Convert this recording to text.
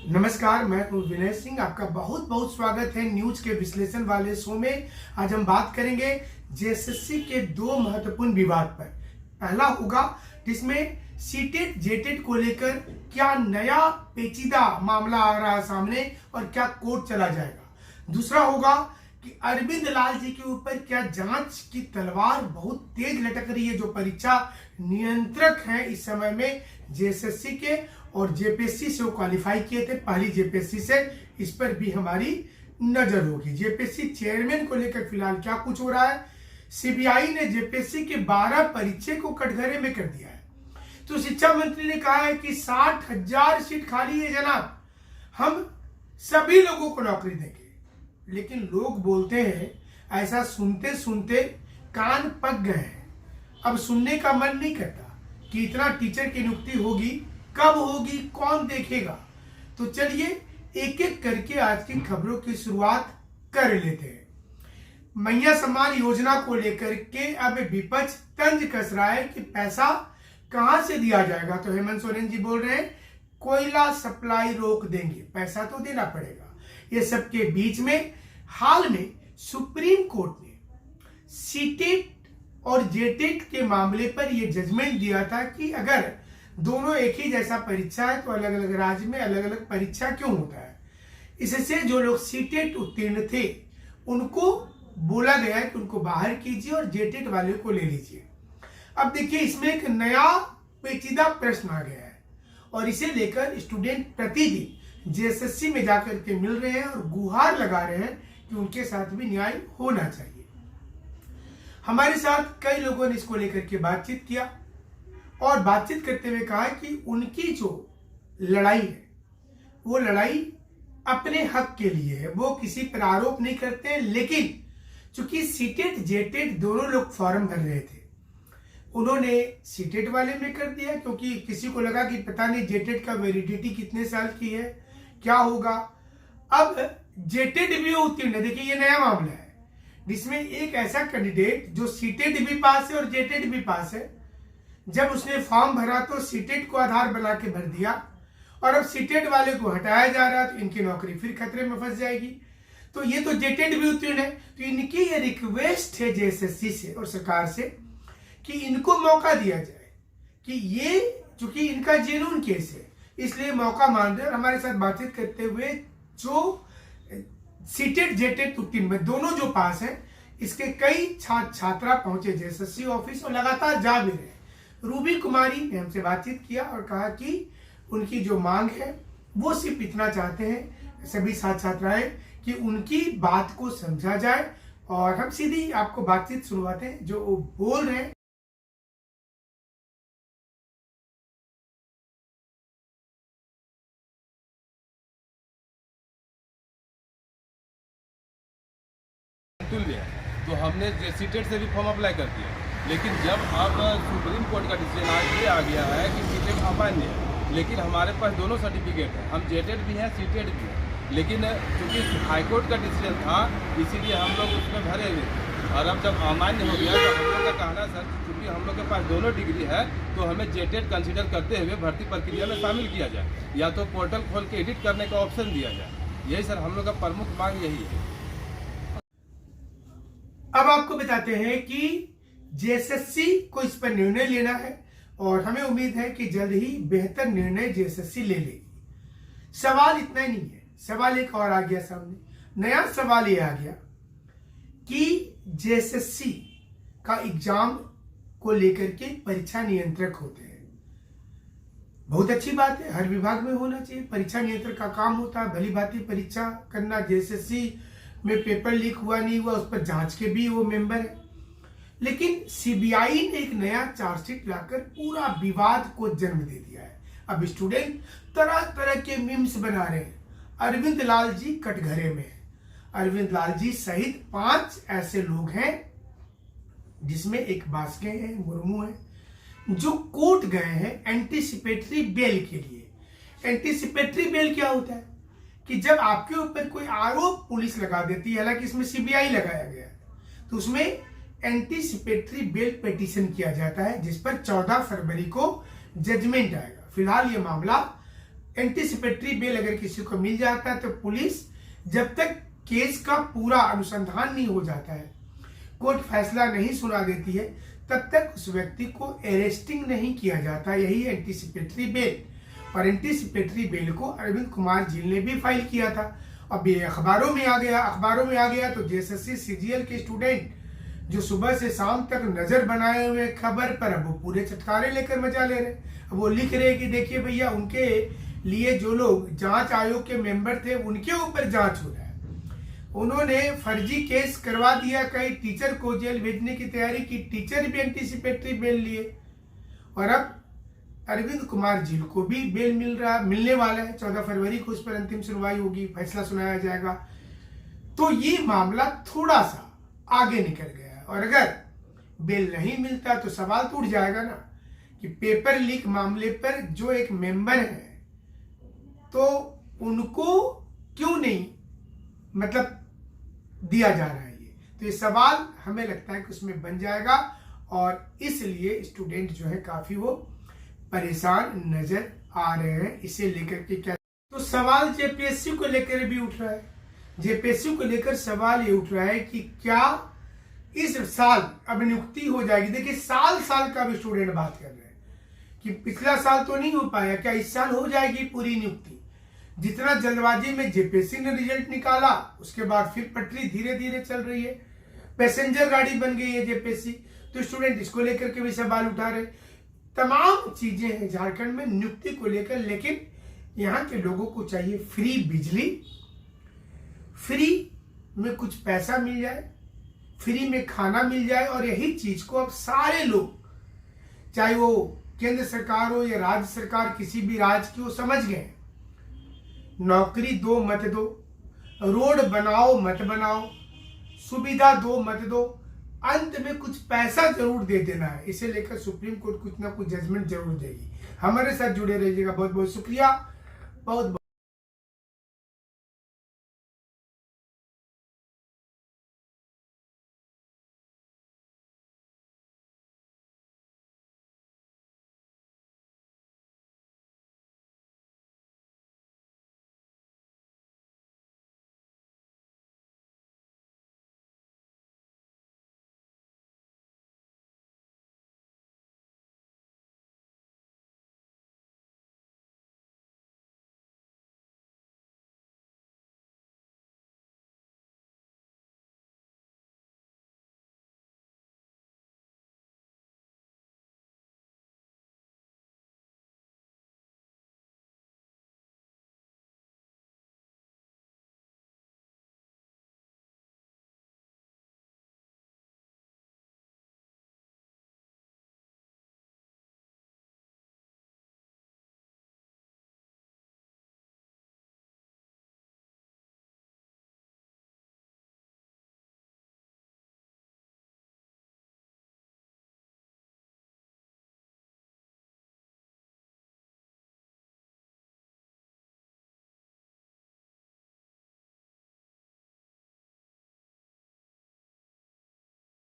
नमस्कार, मैं हूं विनय सिंह। आपका बहुत बहुत स्वागत है न्यूज के विश्लेषण वाले शो में। आज हम बात करेंगे जेएसएससी के दो महत्वपूर्ण विवाद पर। पहला होगा जिसमें सीटेट जेटेट को लेकर क्या नया पेचीदा मामला आ रहा है सामने और क्या कोर्ट चला जाएगा। दूसरा होगा कि अरविंद लाल जी के ऊपर क्या जांच की तलवार बहुत तेज लटक रही है। जो परीक्षा नियंत्रक हैं इस समय में जेएसएससी के और जेपीएससी से वो क्वालिफाई किए थे, पहली जेपीएससी से, इस पर भी हमारी नजर होगी। जेपीएससी चेयरमैन को लेकर फिलहाल क्या कुछ हो रहा है। सीबीआई ने जेपीएससी के 12 परीक्षे को कटघरे में कर दिया है। तो शिक्षा मंत्री ने कहा है कि 60,000 सीट खाली है जनाब, हम सभी लोगों को नौकरी देंगे। लेकिन लोग बोलते हैं, ऐसा सुनते सुनते कान पक गए हैं, अब सुनने का मन नहीं करता कि इतना टीचर की नियुक्ति होगी, कब होगी, कौन देखेगा। तो चलिए एक एक करके आज की खबरों की शुरुआत कर लेते हैं। मैया सम्मान योजना को लेकर के अब विपक्ष तंज कस रहा है कि पैसा कहां से दिया जाएगा। तो हेमंत सोरेन जी बोल रहे हैं कोयला सप्लाई रोक देंगे, पैसा तो देना पड़ेगा। ये सबके बीच में हाल में सुप्रीम कोर्ट ने सीटेट और जेटेट के मामले पर यह जजमेंट दिया था कि अगर दोनों एक ही जैसा परीक्षा है तो अलग अलग राज्य में अलग अलग परीक्षा क्यों होता है। इससे जो लोग सीटेट उत्तीर्ण थे उनको बोला गया है कि उनको बाहर कीजिए और जेटेट वाले को ले लीजिए। अब देखिए इसमें एक नया पेचीदा प्रश्न आ गया है और इसे लेकर स्टूडेंट प्रतिदिन जेएसएससी में जाकर के मिल रहे हैं और गुहार लगा रहे हैं कि उनके साथ भी न्याय होना चाहिए। हमारे साथ कई लोगों ने इसको लेकर के बातचीत किया और बातचीत करते हुए कहा कि उनकी जो लड़ाई है वो लड़ाई अपने हक के लिए है, वो किसी पर आरोप नहीं करते हैं। लेकिन चूंकि सीटेट जेटेट दोनों लोग फॉर्म भर रहे थे, उन्होंने सीटेट वाले में कर दिया क्योंकि किसी को लगा कि पता नहीं जेटेट का वैलिडिटी कितने साल की है, क्या होगा। अब जेटेट भी उत्तीर्ण, देखिए ये नया मामला है जिसमें एक ऐसा कैंडिडेट जो सीटेट भी पास है और जेटेट भी पास है, जब उसने फॉर्म भरा तो सीटेट को आधार बना के भर दिया और अब सीटेट वाले को हटाया जा रहा है तो इनकी नौकरी फिर खतरे में फंस जाएगी। तो ये तो जेटेट भी उत्तीर्ण है, तो इनकी ये रिक्वेस्ट है जेएसएससी से और सरकार से कि इनको मौका दिया जाए कि ये चूंकि इनका जेन्युइन केस है इसलिए मौका मान रहे। और हमारे साथ बातचीत करते हुए जो सीटेट जेटेट उत्तीर्ण में दोनों जो पास है, इसके कई छात्रा पहुंचे जेएसएससी ऑफिस और लगातार जा भी रहे। रूबी कुमारी ने हमसे बातचीत किया और कहा कि उनकी जो मांग है वो सिर्फ इतना चाहते हैं सभी छात्राएं कि उनकी बात को समझा जाए। और हम सीधी आपको बातचीत सुनवाते हैं जो वो बोल रहे हैं। तो हमने सीटेट से भी फॉर्म अप्लाई कर दिया, लेकिन जब अब सुप्रीम कोर्ट का डिसीजन आज ये आ गया है कि सीटेट अमान्य है, लेकिन हमारे पास दोनों सर्टिफिकेट है, हम जेटेट भी हैं सीटेट भी हैं। लेकिन चूंकि हाईकोर्ट का डिसीजन था इसीलिए हम लोग उसमें भरे हुए थे और अब जब अमान्य हो गया तो हम लोग का कहना सर चूँकि हम लोग के पास दोनों डिग्री है तो हमें जेटेट कंसिडर करते हुए भर्ती प्रक्रिया में शामिल किया जाए या तो पोर्टल खोल के एडिट करने का ऑप्शन दिया जाए। यही सर हम लोग का प्रमुख मांग यही है। अब आपको बताते हैं कि जेएसएससी को इस पर निर्णय लेना है और हमें उम्मीद है कि जल्द ही बेहतर निर्णय जेएसएससी ले लेगी। सवाल इतना ही नहीं है, सवाल एक और आ गया सामने। नया सवाल ये आ गया कि जेएसएससी का एग्जाम को लेकर के परीक्षा नियंत्रक होते हैं। बहुत अच्छी बात है, हर विभाग में होना चाहिए। परीक्षा नियंत्रक का काम होता है भली भांति परीक्षा करना। जेएसएससी में पेपर लीक हुआ नहीं हुआ उस पर जांच के भी वो मेंबर है। लेकिन सीबीआई ने एक नया चार्जशीट लाकर पूरा विवाद को जन्म दे दिया है। अब स्टूडेंट तरह तरह के मीम्स बना रहे हैं। अरविंद लाल जी कटघरे में है। अरविंद लाल जी सहित 5 ऐसे लोग हैं जिसमें एक बास्के हैं, मुर्मू है, जो कोर्ट गए हैं एंटीसिपेटरी बेल के लिए। एंटीसिपेटरी बेल क्या होता है कि जब आपके ऊपर कोई आरोप पुलिस लगा देती है, हालांकि इसमें सीबीआई लगाया गया है, तो उसमें एंटीसिपेटरी बेल पिटीशन किया जाता है जिस पर 14 फरवरी को जजमेंट आएगा। फिलहाल ये मामला एंटीसिपेटरी बेल अगर किसी को मिल जाता है तो पुलिस जब तक केस का पूरा अनुसंधान नहीं हो जाता है, कोर्ट फैसला नहीं सुना देती है, तब तक उस व्यक्ति को अरेस्टिंग नहीं किया जाता। यही एंटीसिपेटरी बेल। और एंटीसिपेटरी बेल को अरविंद कुमार जिल ने भी फाइल किया था। अब ये अखबारों में आ गया तो जेएसएससी सीजीएल के स्टूडेंट जो सुबह से शाम तक नजर बनाए हुए खबर पर अब वो पूरे चटकारे लेकर मजा ले रहे। अब वो लिख रहे कि देखिए भैया, उनके लिए जो लोग जांच आयोग के मेंबर थे उनके ऊपर जांच हो रहा है। उन्होंने फर्जी केस करवा दिया, कई टीचर को जेल भेजने की तैयारी की, टीचर भी एंटीसिपेटरी बेल लिए। और अब अरविंद कुमार जिल को भी बेल मिलने वाला है। 14 फरवरी को उस पर अंतिम सुनवाई होगी, फैसला सुनाया जाएगा। तो ये मामला थोड़ा सा आगे निकल गया है। और अगर बेल नहीं मिलता तो सवाल तो उठ जाएगा ना कि पेपर लीक मामले पर जो एक मेंबर है तो उनको क्यों नहीं मतलब दिया जा रहा है। तो ये सवाल हमें लगता है कि उसमें बन जाएगा और इसलिए स्टूडेंट जो है काफी वो परेशान नजर आ रहे हैं। इसे लेकर के क्या तो सवाल जेपीएससी को लेकर भी उठ रहा है। जेपीएससी को लेकर सवाल ये उठ रहा है कि क्या इस साल अब नियुक्ति हो जाएगी। देखिए साल का भी स्टूडेंट बात कर रहे हैं कि पिछला साल तो नहीं हो पाया, क्या इस साल हो जाएगी पूरी नियुक्ति। जितना जल्दबाजी में जेपीएससी ने रिजल्ट निकाला उसके बाद फिर पटरी धीरे धीरे चल रही है, पैसेंजर गाड़ी बन गई है जेपीएससी। तो स्टूडेंट इसको लेकर के भी सवाल उठा रहे। तमाम चीजें हैं झारखंड में नियुक्ति को लेकर, लेकिन यहाँ के लोगों को चाहिए फ्री बिजली, फ्री में कुछ पैसा मिल जाए, फ्री में खाना मिल जाए। और यही चीज को अब सारे लोग, चाहे वो केंद्र सरकार हो या राज्य सरकार, किसी भी राज्य की, वो समझ गए। नौकरी दो मत दो, रोड बनाओ मत बनाओ, सुविधा दो मत दो, अंत में कुछ पैसा जरूर दे देना है। इसे लेकर सुप्रीम कोर्ट कुछ ना कुछ जजमेंट जरूर देगी। हमारे साथ जुड़े रहिएगा। बहुत बहुत शुक्रिया, बहुत बहुत